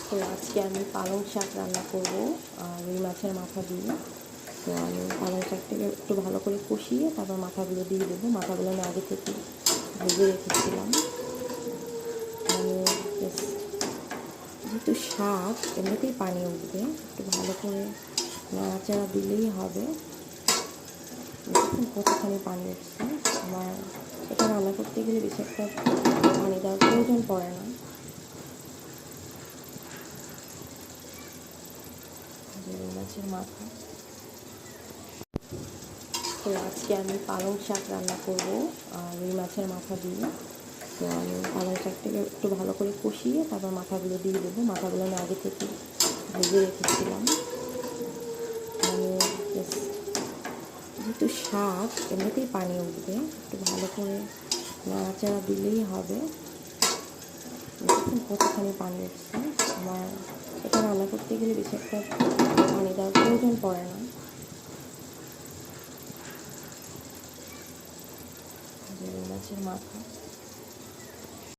তো আজকে আমি পালং শাক রান্না করব রুই মাছের মাথা দিয়ে। তো আমি পালং শাকটাকে একটু ভালো করে কষিয়ে তারপর মাথাগুলো দিয়ে দেবো। মাথাগুলো আমি আগে থেকে ভেজে রেখেছিলাম। মানে যেহেতু শাক এমনিতেই পানি উঠবে, একটু ভালো করে নাড়াচাড়া দিলেই হবে। দেখুন কতখানি পানি উঠছে। আমার এটা রান্না করতে গেলে বেশি একটা পানি দেওয়ার প্রয়োজন পড়ে না। রুই মাছের মাথা। তো আজকে আমি পালং শাক রান্না করব রুই মাছের মাথা দিয়ে। তো আমি পালং শাকটাকে একটু ভালো করে কষিয়ে তারপর মাথাগুলো দিয়ে দেবো। মাথাগুলো আমি আগে থেকে ভেজে রেখেছিলাম। মানে যেহেতু শাক এমনিতেই পানি উঠবে, একটু ভালো করে নাড়াচাড়া দিলেই হবে। দেখুন কতখানি পানি উঠছে। আমার এটা রান্না করতে গেলে বেশি একটা পানি দেওয়ার প্রয়োজন পড়ে না। রুই মাছের মাথা।